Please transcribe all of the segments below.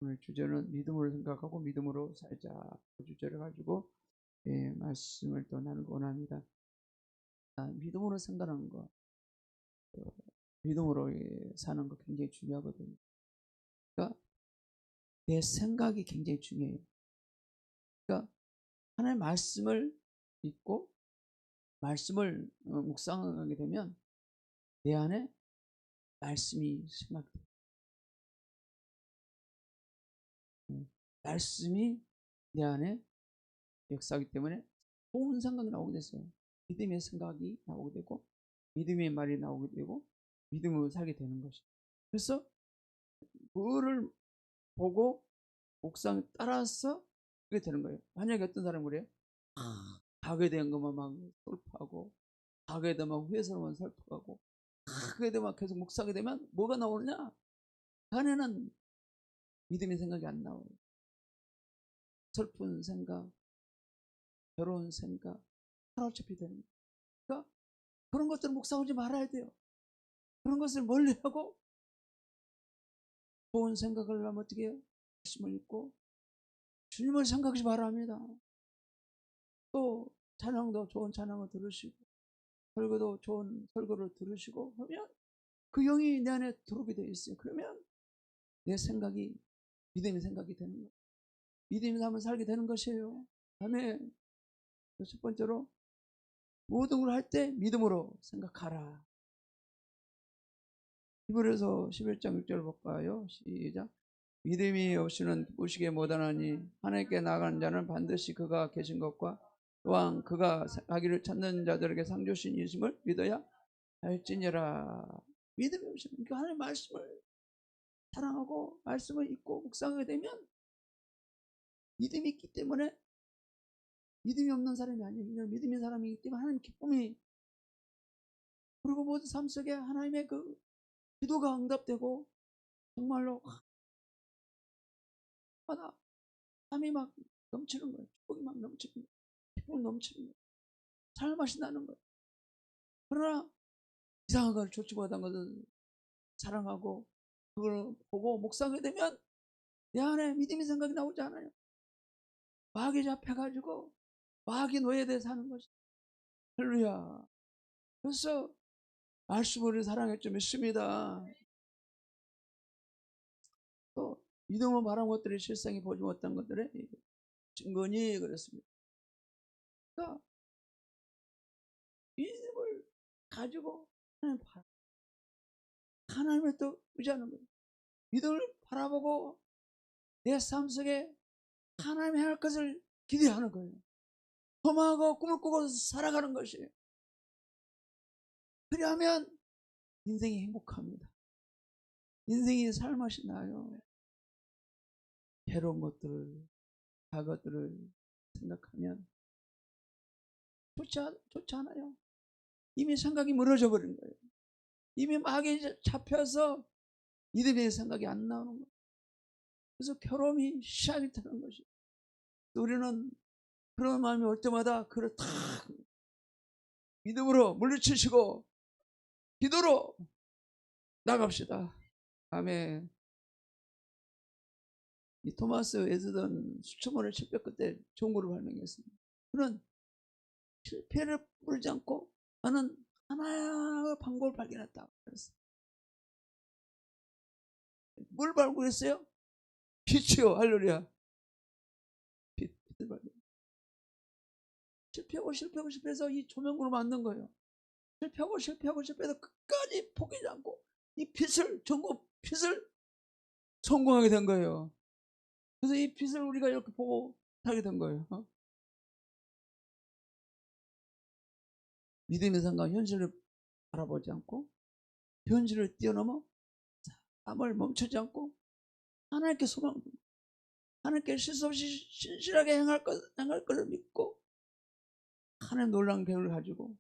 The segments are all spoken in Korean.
오늘 주제는 믿음으로 생각하고 믿음으로 살자. 그 주제를 가지고 말씀을 또 나누고 원합니다. 믿음으로 생각하는 거, 어, 믿음으로 사는 거 굉장히 중요하거든요. 그러니까 내 생각이 굉장히 중요해요. 그러니까 하나님의 말씀을 믿고 말씀을 묵상하게 되면 내 안에 말씀이 생각돼요. 말씀이 내 안에 역사하기 때문에 좋은 생각이 나오게 됐어요. 믿음의 생각이 나오게 되고 믿음의 말이 나오게 되고 믿음으로 살게 되는 것이죠. 그래서 그거를 보고 묵상에 따라서 그게 되는 거예요. 만약에 어떤 사람은 그래요. 하게 된 것만 막 설파하고 하게 되면 후회스러운 설파하고 하게 되면 계속 묵상하게 되면 뭐가 나오느냐? 그 안에는 믿음의 생각이 안 나와요. 슬픈 생각, 괴로운 생각, 사로잡히게 되는 거예요. 그러니까 그런 것들을 묵상하지 말아야 돼요. 그런 것을 멀리하고 좋은 생각을 하면 어떻게 해요? 말씀을 읽고 주님을 생각하지 말아야 합니다. 또 찬양도 좋은 찬양을 들으시고 설교도 좋은 설교를 들으시고 하면 그 영이 내 안에 들어오게 되어 있어요. 그러면 내 생각이 믿음의 생각이 되는 거예요. 믿음의 삶을 살게 되는 것이에요. 다음에 첫 번째로 모든 걸 할 때 믿음으로 생각하라. 히브리서 11장 6절 볼까요? 시작. 믿음이 없이는 기쁘시게 못하나니 하나님께 나가는 자는 반드시 그가 계신 것과 또한 그가 자기를 찾는 자들에게 상 주신 이심을 믿어야 할지니라. 믿음이 없이는, 그러니까 하나님의 말씀을 사랑하고 말씀을 읽고 묵상하게 되면 믿음이 있기 때문에, 믿음이 없는 사람이 아니에요. 믿음의 사람이기 때문에 하나님 기쁨이, 그리고 모든 삶 속에 하나님의 그 기도가 응답되고 정말로 삶이 막 넘치는 거예요. 축복이 막 넘치는 거예요. 기쁨이 넘치는 거예요. 삶의 맛이 나는 거예요. 그러나 이상한 걸 좋지 못한 것을 사랑하고 그걸 보고 묵상하게 되면 내 안에 믿음의 생각이 나오지 않아요. 마귀에 잡혀가지고 마귀 노예돼 사는 것이. 할렐루야. 그래서 말씀으로 사랑할 줄 믿습니다. 또 믿음으로 말한 것들이 실상이 보지 못한 것들의 증거니 그렇습니다. 그러니까 믿음을 가지고 하나님을 또 의지하는 거예요. 믿음을 바라보고 내 삶 속에 하나님이 할 것을 기대하는 거예요. 소망하고 꿈을 꾸고 살아가는 것이에요. 그리하면 인생이 행복합니다. 인생이 살맛이 나요. 괴로운 것들을, 과거들을 생각하면 좋지 않아요. 이미 생각이 멀어져 버린 거예요. 이미 마귀에 잡혀서 믿음의 생각이 안 나오는 거예요. 그래서 괴로움이 시작이 되는 것이죠. 우리는 그런 마음이 올 때마다 그를 탁 믿음으로 물리치시고 기도로 나갑시다. 아멘. 이 토마스 에드던 수천번을 실패 끝에 좋은 거를 발명했습니다. 그는 실패를 부르지 않고 나는 하나의 방법을 발견했다. 그랬어요. 뭘 발견했어요? 빛이요. 할렐루야. 빛을 발견. 실패하고 이 조명구를 만든 거예요. 실패해서 끝까지 포기하지 않고 이 빛을, 전국 빛을 성공하게 된 거예요. 그래서 이 빛을 우리가 이렇게 보고 살게 된 거예요. 믿음의 상관 현실을 바라보지 않고 현실을 뛰어넘어 삶을 멈추지 않고 하나님께 소망, 하나님께 실수 없이 신실하게 행할 것을 믿고 하나님 놀라운 계획을 가지고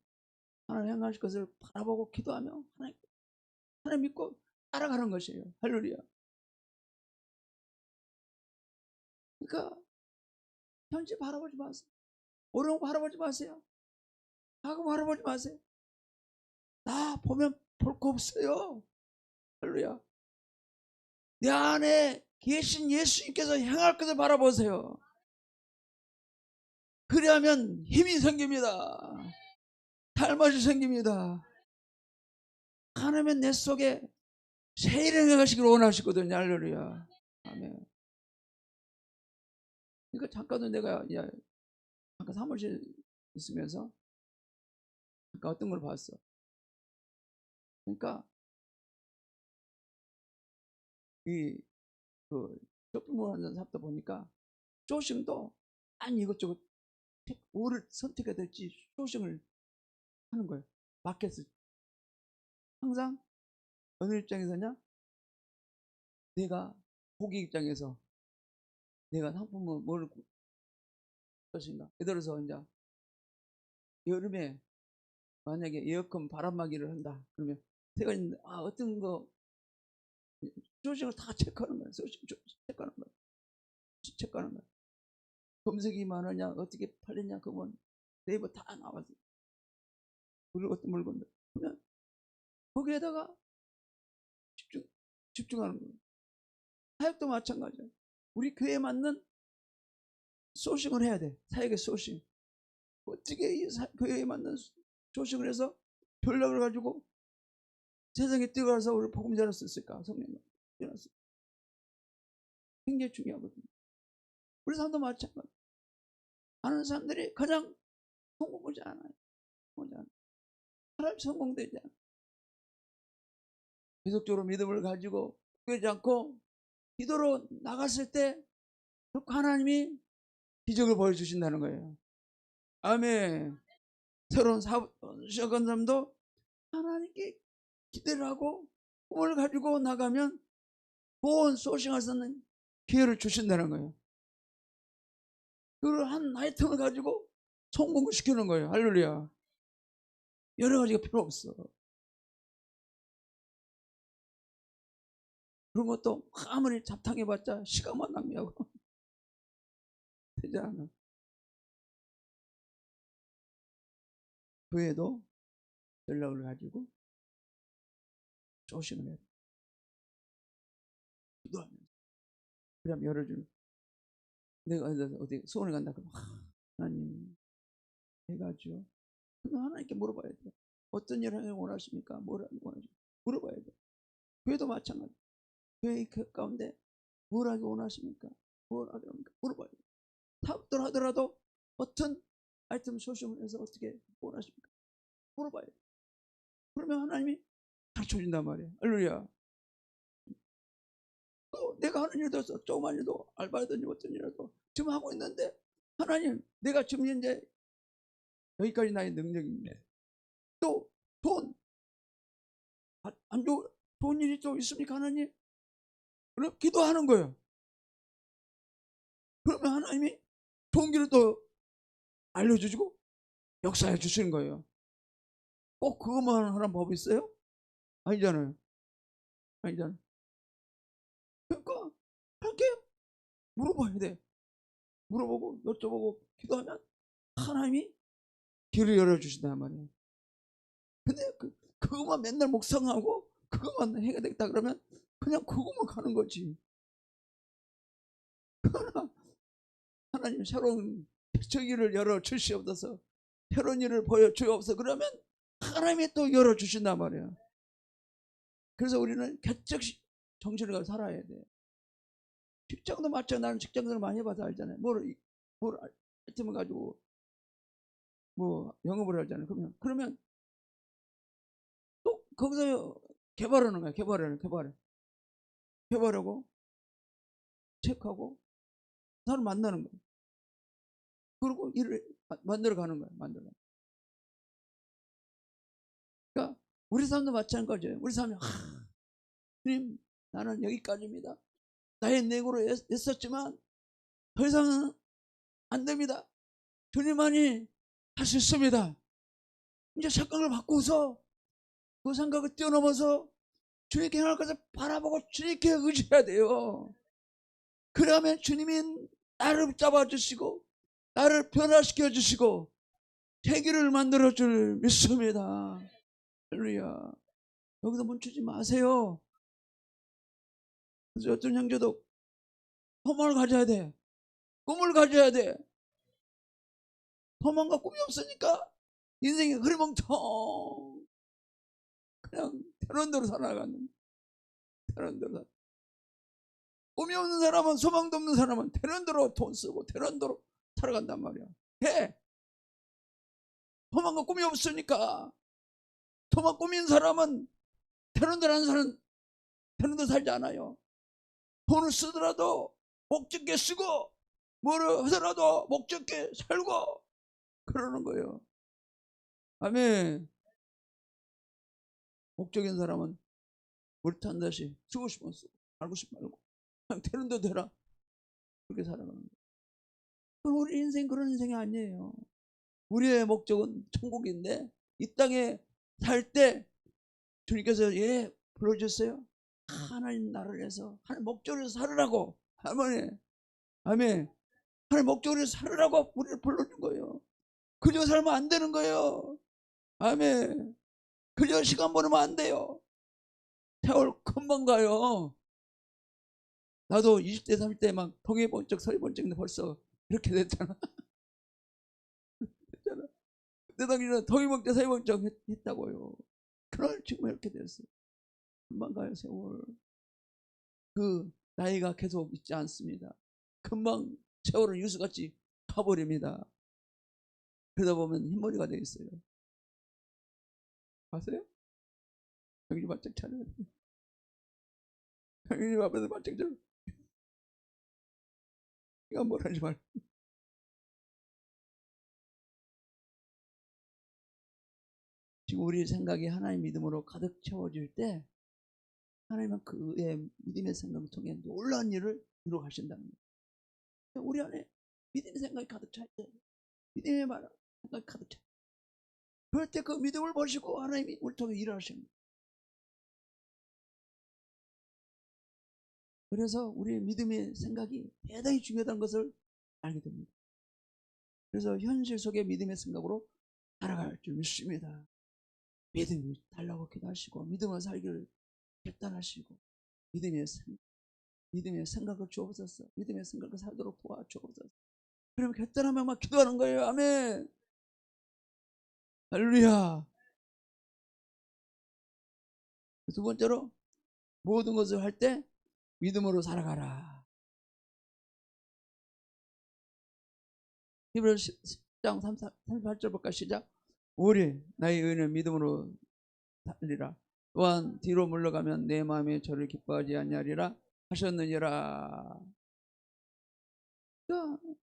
하나님 행하실 것을 바라보고 기도하며 하나님 믿고 따라가는 것이에요. 할렐루야. 그러니까 현실 바라보지 마세요. 어려운 거 바라보지 마세요. 과거 바라보지 마세요. 나 보면 볼 거 없어요. 할렐루야. 내 안에 계신 예수님께서 향할 것을 바라보세요. 그래야면 힘이 생깁니다. 달맛이 생깁니다. 하나님은 내 속에 새 일을 행하시기를 원하시거든요. 할렐루야. 아멘. 그러니까 잠깐은 내가 잠깐 사무실 있으면서 잠깐 어떤 걸 봤어. 그러니까 그 쇼핑몰 하는 사람도 보니까 쇼싱도 아니 이것저것 뭐를 선택해야 될지 쇼싱을 하는 거예요. 마켓을 항상 어느 입장에서냐? 내가 고객 입장에서 내가 상품을 뭘 것인가? 예를 들어서 이제 여름에 만약에 에어컨 바람막이를 한다. 그러면 제가 어떤 거 쇼싱을 다 체크하는 거예요. 쇼싱 체크하는 거예요. 체크하는 거예요. 검색이 많으냐, 어떻게 팔렸냐, 그건 네이버 다 나와서 그리고 어떤 물건들 그러면 거기에다가 집중하는 거예요. 사역도 마찬가지예요. 우리 교회에 맞는 소싱을 해야 돼. 사역의 소싱. 어떻게 이 교회에 맞는 소싱을 해서 전략을 가지고 세상에 뛰어가서 우리 복음 전할 수 있을까? 성령님 전할 수 굉장히 중요하거든요. 우리 사람도 마찬가지. 많은 사람들이 그냥 성공하지 않아요. 사람이 성공되지 않아요. 계속적으로 믿음을 가지고 깨지 않고 기도로 나갔을 때 하나님이 기적을 보여주신다는 거예요. 아멘. 새로운 사업 시작한 사람도 하나님께 기대를 하고 꿈을 가지고 나가면 좋은 소싱할 수 있는 기회를 주신다는 거예요. 그걸 한 아이템을 가지고 성공을 시키는 거예요. 할렐루야. 여러 가지가 필요 없어. 그런 것도 아무리 잡탕해봤자 시간만 낭비하고 되지 않아. 교회도 연락을 가지고 조심을 해야 돼. 기도하면서. 그럼 열어주는. 내가 어디 수원에 간다 그러면 하나님 해가지고 그러면 하나님께 물어봐야 돼. 어떤 일을 원하십니까? 뭘 원하십니까? 물어봐야 돼. 교회도 마찬가지. 교회 가운데 뭘 하기 원하십니까? 뭘 하기 원합니까? 물어봐야 돼. 답들 하더라도 어떤 아이템 소싱을 해서 어떻게 원하십니까? 물어봐야 돼. 그러면 하나님이 가르쳐준단 말이에요. 할렐루야. 또 내가 하는 일도 조그만 일도 알바든지 어떤 일이라도 지금 하고 있는데 하나님 내가 지금 현재 여기까지 나의 능력인데 또 돈 안 좋은 일이 또 있습니까 하나님? 그럼 기도하는 거예요. 그러면 하나님이 좋은 길을 또 알려주시고 역사해 주시는 거예요. 꼭 그것만 하는 법이 있어요? 아니잖아요. 아니잖아요. 그러니까 그렇게 물어봐야 돼. 물어보고 여쭤보고 기도하면 하나님이 길을 열어주신단 말이에요. 근데 그것만 맨날 묵상하고 그것만 해야 되겠다 그러면 그냥 그것만 가는 거지. 그러나 하나님 새로운 저기를 열어주시옵소서. 새로운 일을 보여주옵소서. 그러면 하나님이 또 열어주신단 말이에요. 그래서 우리는 개적 정신을 가지고 살아야 돼. 직장도 마찬가지. 나는 직장들을 많이 해봐서 알잖아요. 뭘 아이템을 가지고 뭐 영업을 하잖아요. 그러면 또 거기서 개발하는 거야. 개발하고 체크하고 사람 만나는 거야. 그리고 일을 만들어 가는 거야. 그러니까 우리 삶도 마찬가지예요. 우리 삶이 주님 나는 여기까지입니다. 나의 내고로 애썼지만 더 이상은 안 됩니다. 주님만이 할 수 있습니다. 이제 생각을 바꾸어서 그 생각을 뛰어넘어서 주님께 행할 것을 바라보고 주님께 의지해야 돼요. 그러면 주님이 나를 잡아주시고 나를 변화시켜 주시고 계기를 만들어 줄 믿습니다. 할렐루야. 여기서 멈추지 마세요. 그래서 어떤 형제도 소망을 가져야 돼. 꿈을 가져야 돼. 소망과 꿈이 없으니까 인생이 흐리멍텅 그냥 되는 대로 살아가는, 되는 대로. 꿈이 없는 사람은, 소망도 없는 사람은 되는 대로 돈 쓰고 되는 대로 살아간단 말이야. 해. 소망과 꿈이 없으니까. 소망 꿈인 사람은 되는 대로 하는 사람은 되는 대로 살지 않아요. 돈을 쓰더라도 목적게 쓰고 뭐를 하더라도 목적게 살고 그러는 거예요. 아멘. 목적인 사람은 물 탄 듯이 쓰고 싶으면 쓰고 말고 싶으면 말고 그냥 되는 대로 되라, 그렇게 살아가는 거예요. 우리 인생 그런 인생이 아니에요. 우리의 목적은 천국인데 이 땅에 살 때 주님께서 불러주셨어요. 하나님 나라를 위해서, 하나님 목적을 위해서 살으라고. 할머니, 아멘. 하나님 목적을 위해서 살으라고 우리를 불러준 거예요. 그저 살면 안 되는 거예요. 아멘. 그저 시간 보내면 안 돼요. 세월 금방 가요. 나도 20대 30대 막 동해 번쩍 서해 번쩍 벌써 이렇게 됐잖아. 그때 당시에는 동해 번쩍 서해 번쩍 했다고요. 그날 지금 이렇게 됐어요. 금방 가요 세월. 그 나이가 계속 있지 않습니다. 금방 세월은 유수같이 가버립니다. 그러다 보면 흰머리가 되겠어요. 아세요? 정신 바짝 차려야 돼. 정신 앞에서 바짝 차려. 이거 뭘 하지 말고. 지금 우리 생각이 하나님 믿음으로 가득 채워질 때 하나님은 그의 믿음의 생각을 통해 놀라운 일을 이루어 가신다는 거예요. 우리 안에 믿음의 생각이 가득 차 있어요. 믿음의 말 생각이 가득 차. 그럴 때 그 믿음을 보시고 하나님이 우리 통해 일을 하시는 거예요. 그래서 우리의 믿음의 생각이 대단히 중요하다는 것을 알게 됩니다. 그래서 현실 속의 믿음의 생각으로 살아갈 줄 믿습니다. 믿음이 달라고 기도하시고 믿음을 살기를 결단하시고 믿음의 생각을 주옵소서. 믿음의 생각을 살도록 도와주옵소서. 그러면 결단하면 막 기도하는 거예요. 아멘. 할렐루야. 두 번째로 모든 것을 할 때 믿음으로 살아가라. 히브리서 10장 38절 볼까 시작. 오리 나의 의는 믿음으로 달리라. 또한 뒤로 물러가면 내 마음에 저를 기뻐하지 아니하리라 하셨느니라. 그러니까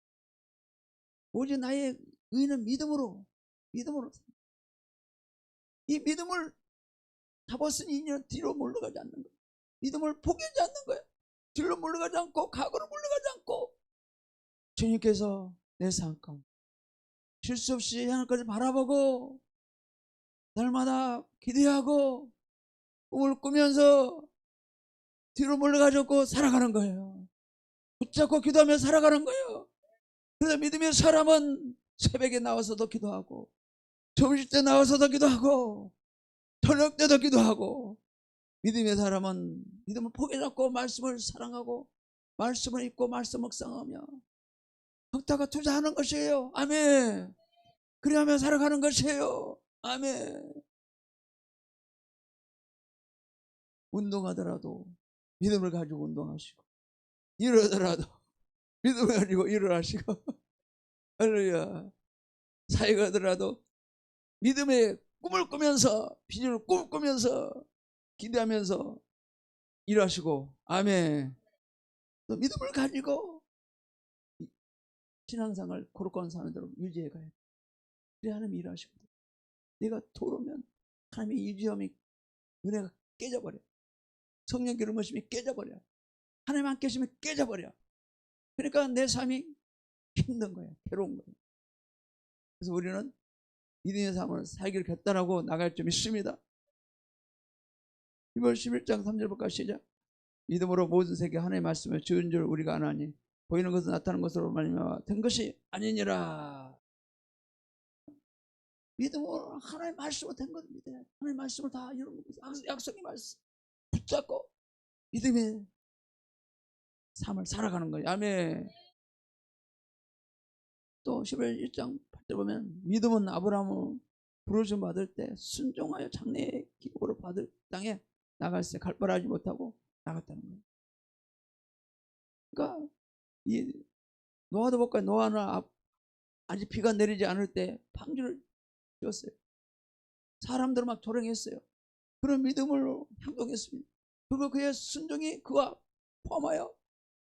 오직 나의 의는 믿음으로 이 믿음을 잡았으니 이는 뒤로 물러가지 않는 거예요. 믿음을 포기하지 않는 거예요. 뒤로 물러가지 않고 과거로 물러가지 않고 주님께서 내 삶 가운데 실수 없이 하나님까지 바라보고 날마다 기대하고 꿈을 꾸면서 뒤로 물러가지 않고 살아가는 거예요. 붙잡고 기도하며 살아가는 거예요. 그래서 믿음의 사람은 새벽에 나와서도 기도하고 점심때 나와서도 기도하고 저녁 때도 기도하고 믿음의 사람은 믿음을 포기하지 않고 말씀을 사랑하고 말씀을 읽고 말씀 묵상하며 덕다가 투자하는 것이에요. 아멘. 그리하며 살아가는 것이에요. 아멘. 운동하더라도 믿음을 가지고 운동하시고 이러더라도 믿음을 가지고 일을 하시고 할렐루야. 사역하더라도 믿음의 꿈을 꾸면서 비전을 꿈꾸면서 기대하면서 일하시고 아멘. 또 믿음을 가지고 신앙생활 거룩한 사는 대로 유지해 가야 돼. 그래 하나님 일하시거든. 내가 돌으면 하나님의 유지함이 은혜가 깨져버려. 성령 기름 부으심이 깨져버려. 하나님 안 계시면 깨져버려. 그러니까 내 삶이 힘든 거예요. 괴로운 거예요. 그래서 우리는 믿음의 삶을 살기를 결단하고 나갈 줄 믿습니다. 1월 11장 3절 볼까 시작. 믿음으로 모든 세계 하나님의 말씀을 지은 줄 우리가 아나니 보이는 것은 나타나는 것으로 말미암아 된 것이 아니니라. 믿음으로 하나님의 말씀으로 된 겁니다. 하나님의 말씀을 다 이루는 겁니다. 약속의 말씀 붙잡고 믿음의 삶을 살아가는 거예요. 아멘. 또 11장 8절 보면 믿음은 아브라함을 부르심 받을 때 순종하여 장래의 기업으로 받을 땅에 나갈 때 갈바하지 못하고 나갔다는 거예요. 그러니까 이 노아도 볼까요? 노아는 아직 비가 내리지 않을 때 방주를 지었어요. 사람들은 막 조롱했어요. 그런 믿음으로 행동했습니다. 그리고 그의 순종이 그와 포함하여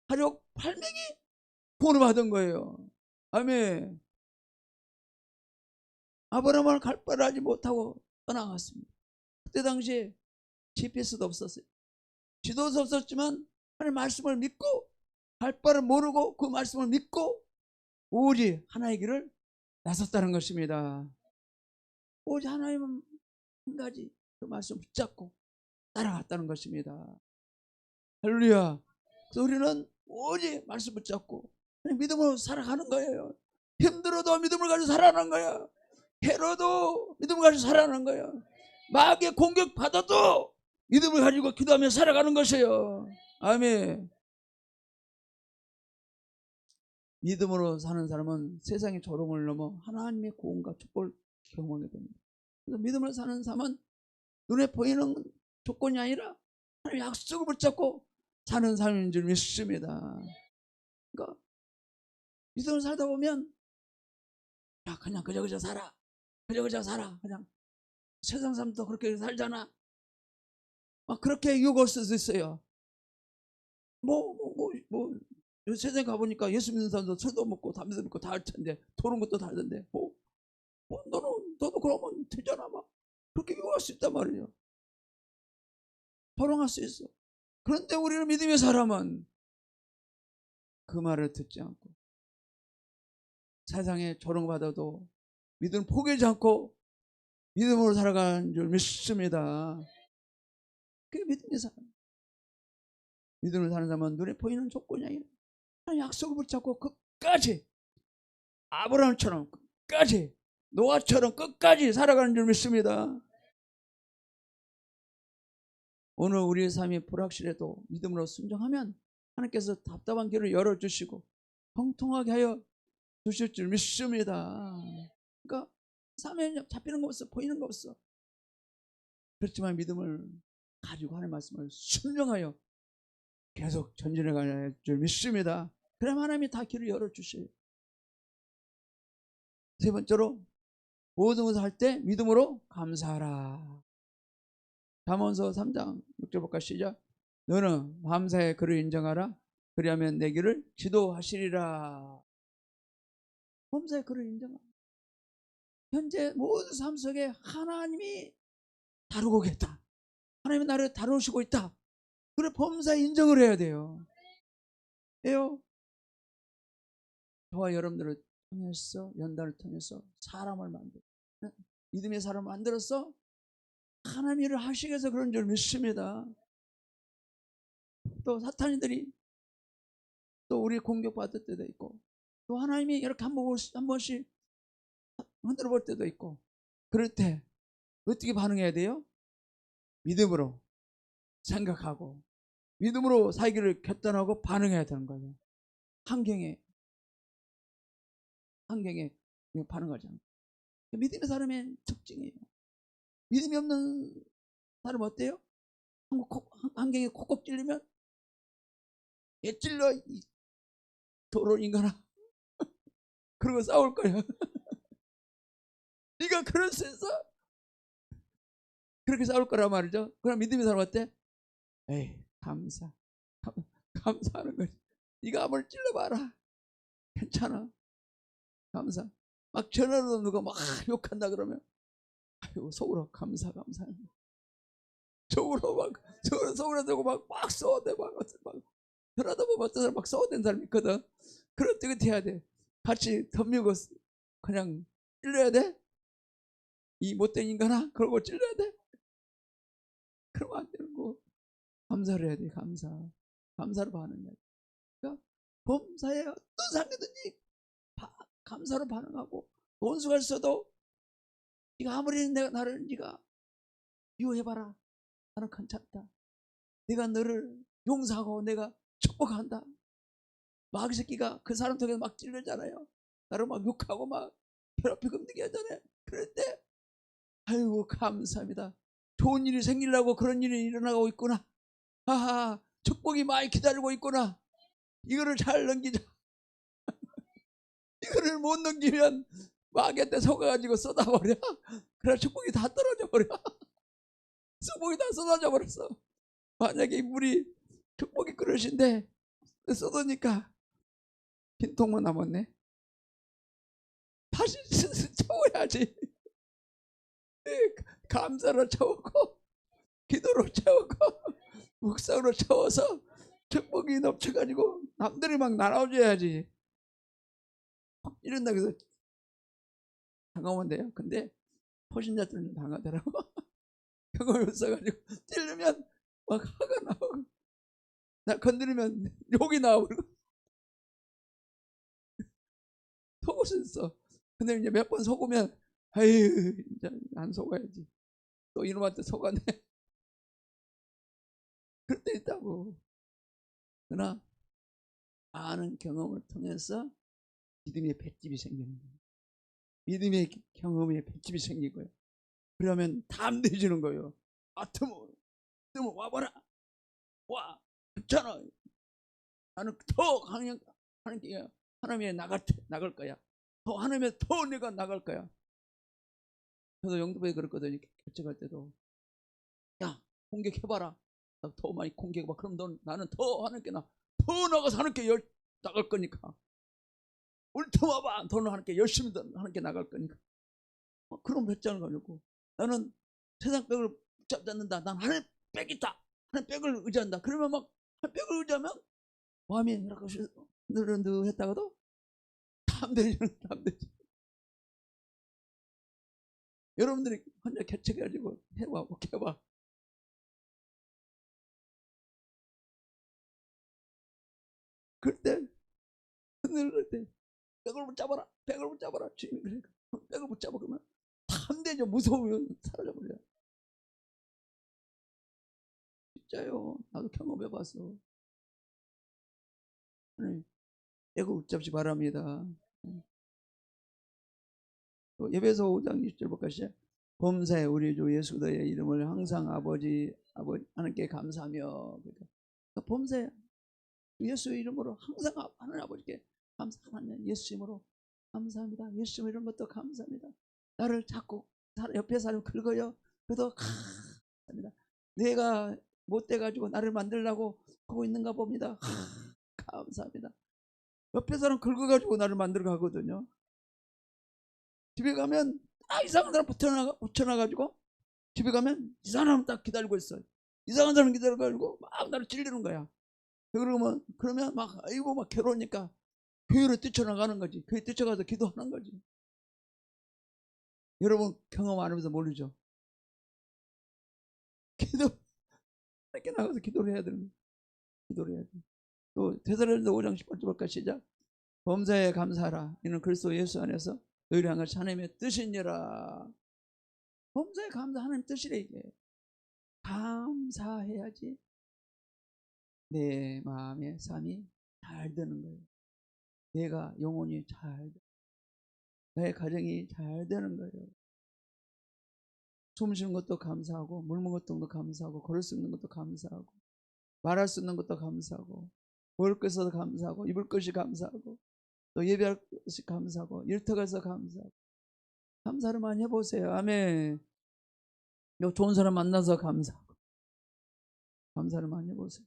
가족 8명이 구원을 받은 거예요. 아멘. 아브라함을 갈바하지 못하고 떠나갔습니다. 그때 당시에 GPS도 없었어요. 지도도 없었지만 하나님의 말씀을 믿고 갈 바를 모르고 그 말씀을 믿고 오직 하나의 길을 나섰다는 것입니다. 오직 하나님 한 가지 그 말씀 붙잡고 따라갔다는 것입니다. 할렐루야. 그래서 우리는 오직 말씀 붙잡고 믿음으로 살아가는 거예요. 힘들어도 믿음을 가지고 살아가는 거야. 해로도 믿음을 가지고 살아가는 거야. 마귀의 공격 받아도 믿음을 가지고 기도하며 살아가는 것이에요. 아멘. 믿음으로 사는 사람은 세상의 조롱을 넘어 하나님의 구원과 축복을 경험하게 됩니다. 그래서 믿음으로 사는 사람은 눈에 보이는 조건이 아니라 하나님의 약속을 붙잡고 사는 삶인 줄 믿습니다. 그러니까 믿음을 살다 보면 야 그냥 그저 살아. 그저 살아. 그냥 세상 사람도 그렇게 살잖아. 막 그렇게 유혹할 수도 있어요. 세상에 가보니까 예수 믿는 사람도 술도 먹고 담배도 먹고 다 할 텐데 도는 것도 다르던데 너도 그러면 되잖아. 막 그렇게 유혹할 수 있단 말이에요. 도롱할 수 있어. 그런데 우리는 믿음의 사람은 그 말을 듣지 않고 세상에 조롱받아도 믿음을 포기하지 않고 믿음으로 살아가는 줄 믿습니다. 그게 믿음의 사람. 믿음을 사는 사람은 눈에 보이는 조건이 아니라 약속을 붙잡고 끝까지 아브라함처럼 끝까지 노아처럼 끝까지 살아가는 줄 믿습니다. 오늘 우리의 삶이 불확실해도 믿음으로 순종하면 하나님께서 답답한 길을 열어주시고 통통하게 하여 주실 줄 믿습니다. 그러니까 삶에 잡히는 거 없어. 보이는 거 없어. 그렇지만 믿음을 가지고 하나님의 말씀을 순종하여 계속 전진해 갈 줄 믿습니다. 그럼 하나님이 다 길을 열어주셔요. 세 번째로 모든 것을 할 때 믿음으로 감사하라. 잠언서 3장 6절 볼까 시작. 너는 밤새 그를 인정하라. 그리하면 내 길을 지도하시리라. 밤새 그를 인정하라. 현재 모든 삶 속에 하나님이 다루고 계다. 하나님이 나를 다루시고 있다. 그래 범사에 인정을 해야 돼요. 왜요? 저와 여러분들을 통해서 연단을 통해서 사람을 만들어 믿음의 사람을 만들어서 하나님 일을 하시기 위해서 그런 줄 믿습니다. 또 사탄이들이 또 우리 공격받을 때도 있고 또 하나님이 이렇게 한 번씩 흔들어 볼 때도 있고 그럴 때 어떻게 반응해야 돼요? 믿음으로 생각하고 믿음으로 살기를 결단하고 반응해야 되는 거예요. 환경에 반응하지 않고. 믿음의 사람의 특징이에요. 믿음이 없는 사람 어때요? 환경에 콕콕 찔리면 얘 찔러 이 도로 인간아 그러고 싸울 거야. 네가 그럴 수 있어? 그렇게 싸울 거란 말이죠. 그럼 믿음의 사람 어때? 에이 감사하는 거지. 네가 아무리 찔러봐라 괜찮아. 감사. 막 전화로 누가 막 욕한다 그러면 아이고 속으로 감사. 속으로 되고 막 쏘아대 막 전화도 보면 어떤 사람 막 쏘아댄 사람이 있거든. 그럴 때 어떻게 해야 돼? 같이 덤비고 그냥 찔러야 돼? 이 못된 인간아? 그러고 찔러야 돼? 그러면 안 되는 거. 감사를 해야 돼. 감사로 반응해야 돼. 그러니까 범사에 어떤 상황이든지 감사로 반응하고 원수가 있어도 네가 아무리 나를 네가 유해봐라. 나는 괜찮다. 내가 너를 용서하고 내가 축복한다. 마귀 새끼가 그 사람 통해서 막 찔르잖아요. 나를 막 욕하고 막 괴롭히고 힘들게 하잖아요. 그런데 아이고 감사합니다. 좋은 일이 생기려고 그런 일이 일어나고 있구나. 하하, 축복이 많이 기다리고 있구나. 이거를 잘 넘기자. 이거를 못 넘기면 마귀한테 속아가지고 쏟아버려. 그래 축복이 다 떨어져 버려. 축복이 다 쏟아져 버렸어. 만약에 물이 축복이 그릇인데 쏟으니까 빈통만 남았네. 다시 채워야지. 감사로 채우고 기도로 채우고 묵상으로 채워서 축복이 넘쳐가지고 남들이 막 나눠줘야지. 이런다고 해서 당하면 근데 포신자들은 당하더라고. 경험이 없어가지고 찔르면 막 화가 나고 나 건드리면 욕이 나오고 속을 수 있어. 근데 이제 몇 번 속으면 아유 이제 안 속아야지. 또 이놈한테 속았네. 그럴 때 있다고. 그러나 많은 경험을 통해서 믿음의 볏집이 생기는 거예요. 믿음의 경험의 볏집이 생기고요. 그러면 담대해지는 거예요. 아 틈을 와봐라. 와 괜찮아. 나는 더 하나님의 나갈 거야. 더 하나님의 더 내가 나갈 거야. 저도 영도부에 그랬거든요. 결정할 때도 야 공격해봐라. 더 많이 공격해봐. 그럼 나는 더 하나님께 더 나가서 하나님께 나갈 거니까. 울트와봐. 더 하나님께 열심히 하나님께 나갈 거니까. 그런 배짱을 가지고 나는 세상 백을 붙잡지 않는다. 난 하나님 백 있다. 하나님 백을 의지한다. 그러면 막 하나님 백을 의지하면 마음이 이렇게 느른느했다가도 담대해지는. 여러분들이 혼자 개척해가지고 해봐. 그때 흔들릴 때 백을 붙잡아라. 주님이 그래. 백을 붙잡아. 그러면 담대죠. 무서우면 사라져버려. 진짜요. 나도 경험해봤어. 백을 붙잡지 바랍니다. 예배소 5장 20절 볼까요? 범사에 우리 주 예수 그리스도의 이름을 항상 아버지 하나님께 감사하며. 그러니까 범사에 예수의 이름으로 항상 하나님 아버지께 감사하는 예수 이름으로 감사합니다. 예수 이런 것도 감사합니다. 나를 자꾸 옆에 사람 긁어요. 그래도 감사합니다. 내가 못돼 가지고 나를 만들려고 하고 있는가 봅니다. 감사합니다. 옆에 사람 긁어 가지고 나를 만들어 가거든요. 집에 가면 이상한 사람 붙여놔 가지고 집에 가면 이상한 사람 딱 기다리고 있어요. 이상한 사람 기다려 가지고 막 나를 찔리는 거야. 그러면 막 아이고 막 괴로우니까 교회로 뛰쳐나가는 거지. 교회 뛰쳐가서 기도하는 거지. 여러분 경험 안 하면서 모르죠. 기도 이렇게 나가서 기도를 해야 되는 거예요. 기도를 해야 돼. 또 데살로니가 5장 10절 볼까 시작. 범사에 감사하라. 이는 그리스도 예수 안에서 너희를 향한 하나님의 뜻이니라. 범사에 감사 하나님 뜻이래 이게. 감사해야지 내 마음의 삶이 잘 되는 거예요. 내가 영혼이 잘 돼. 내 가정이 잘 되는 거예요. 숨 쉬는 것도 감사하고 물 먹는 것도 감사하고 걸을 수 있는 것도 감사하고 말할 수 있는 것도 감사하고 먹을 것도 감사하고 입을 것이 감사하고 또 예배할 것이 감사하고 일터가서 감사하고 감사를 많이 해보세요. 아멘. 좋은 사람 만나서 감사하고 감사를 많이 해보세요.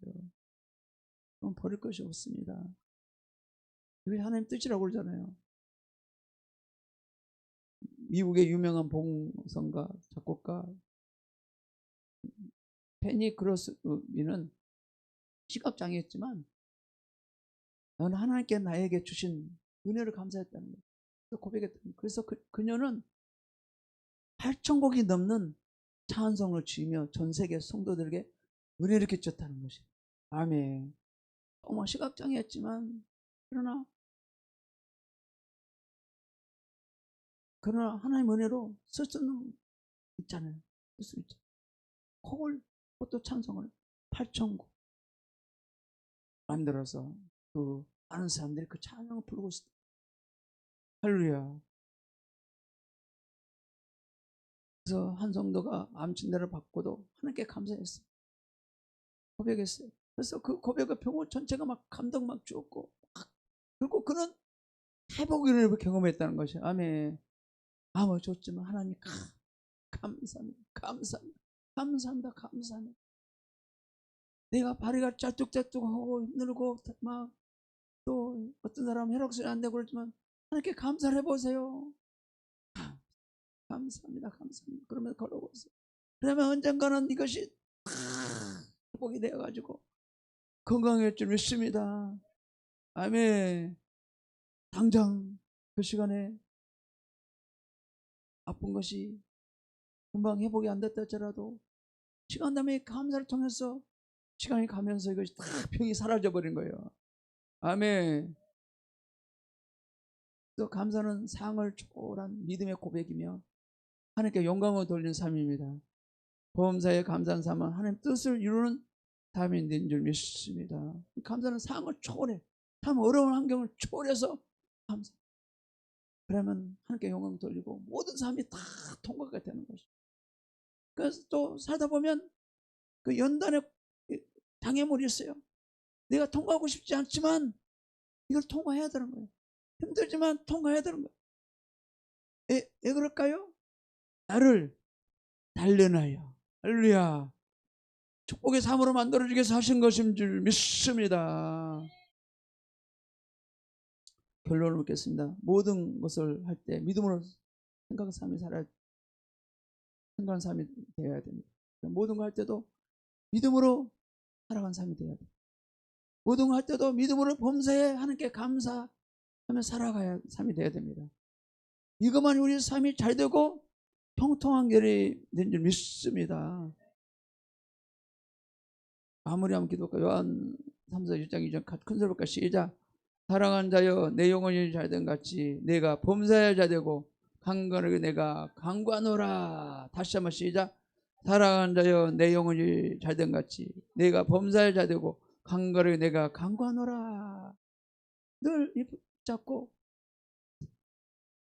그럼 버릴 것이 없습니다. 그게 하나님 뜻이라고 그러잖아요. 미국의 유명한 봉성가 작곡가 페니 크로스비는 시각장애였지만 나는 하나님께 나에게 주신 은혜를 감사했다는 거예요. 고백했다는 거예요. 그래서 그녀는 8,000곡이 넘는 찬송을 지으며 전 세계 성도들에게 은혜를 끼쳤다는 것이에요. 아멘. 정말 시각장애였지만 그러나 하나님 은혜로 쓸 수 있는 있잖아요. 쓸 수 있죠. 그것도 찬송을 8,000곡 만들어서 그 많은 사람들이 그 찬양을 부르고 있었다. 할렐루야. 그래서 한 성도가 암 진단을 받고도 하나님께 감사했어요. 고백했어요. 그래서 그 고백을 병원 전체가 막 감동 막 주었고, 그리고 그는 회복을 경험했다는 것이. 아멘. 암을 줬지만 하나님 감사합니다. 감사합니다. 감사합니다. 감사합니다. 내가 다리가 짤뚝짤뚝하고 힘들고 막 또 어떤 사람은 혈액순환이 안 되고 그러지만 하나님께 감사를 해보세요. 감사합니다. 감사합니다. 그러면 걸어보세요. 그러면 언젠가는 이것이 회복이 되어가지고 건강해질 줄 믿습니다. 아멘. 당장 그 시간에 아픈 것이 금방 회복이 안 됐다 할지라도 시간 다음에 감사를 통해서 시간이 가면서 이것이 다 병이 사라져 버린 거예요. 아멘. 또 감사는 상을 초월한 믿음의 고백이며 하나님께 영광을 돌리는 삶입니다. 보험사에 감사한 삶은 하나님 뜻을 이루는 삶이 된 줄 믿습니다. 감사는 상을 초월해. 참 어려운 환경을 초월해서 감사. 그러면 하나님께 영광 돌리고 모든 삶이 다 통과가 되는 것이죠. 그래서 또 살다 보면 그 연단에 장애물이 있어요. 내가 통과하고 싶지 않지만 이걸 통과해야 되는 거예요. 힘들지만 통과해야 되는 거예요. 왜 그럴까요? 나를 단련하여 할렐루야 축복의 삶으로 만들어주기 위해서 하신 것인 줄 믿습니다. 결론을 묻겠습니다. 모든 것을 할 때 믿음으로 생각하는 삶이 생각하는 삶이 되어야 됩니다. 모든 거 할 때도 믿음으로 살아가는 삶이 되어야 됩니다. 모든 거 할 때도 믿음으로 범사에 하나님께 감사하며 살아가야 삶이 되어야 됩니다. 이것만 우리 삶이 잘 되고 통통한 결이 된 줄 믿습니다. 마무리하면 기도할까? 요한 3서 1장 2절 큰 소리가 시작. 사랑하는 자여 내 영혼이 잘된 같이 내가 범사의 자 되고 강건하게 내가 강구하노라. 다시 한번 시작. 사랑하는 자여 내 영혼이 잘된 같이 내가 범사의 자 되고 강건하게 내가 강구하노라. 늘 붙잡고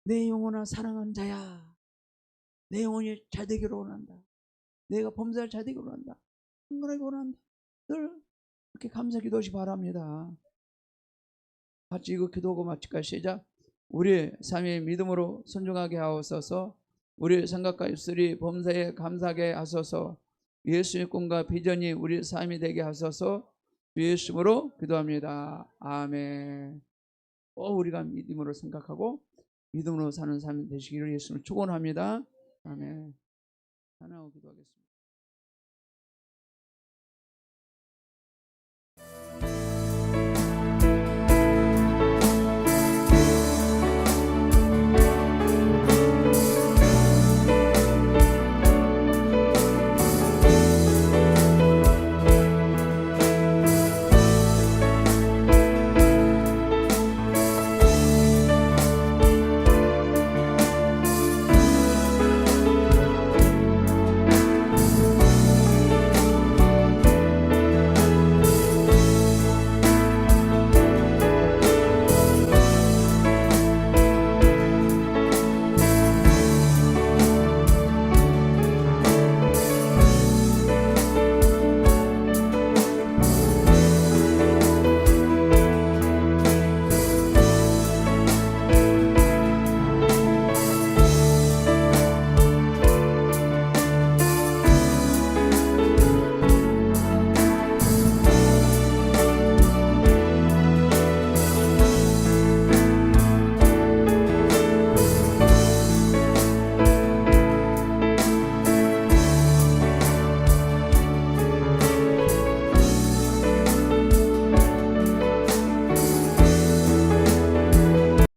내 영혼아 사랑하는 자야 내 영혼이 잘 되기를 원한다. 내가 범사를 잘 되기를 원한다. 강건하게 원한다. 늘 이렇게 감사 기도하시 바랍니다. 같이 이거 기도하고 마칠까? 시작. 우리의 삶의 믿음으로 순종하게 하옵소서. 우리의 생각과 입술이 범사에 감사하게 하소서. 예수의 꿈과 비전이 우리 삶이 되게 하소서. 주 예수님으로 기도합니다. 아멘. 우리가 믿음으로 생각하고 믿음으로 사는 삶이 되시기를 예수님을 축원합니다. 아멘. 하나하고 기도하겠습니다.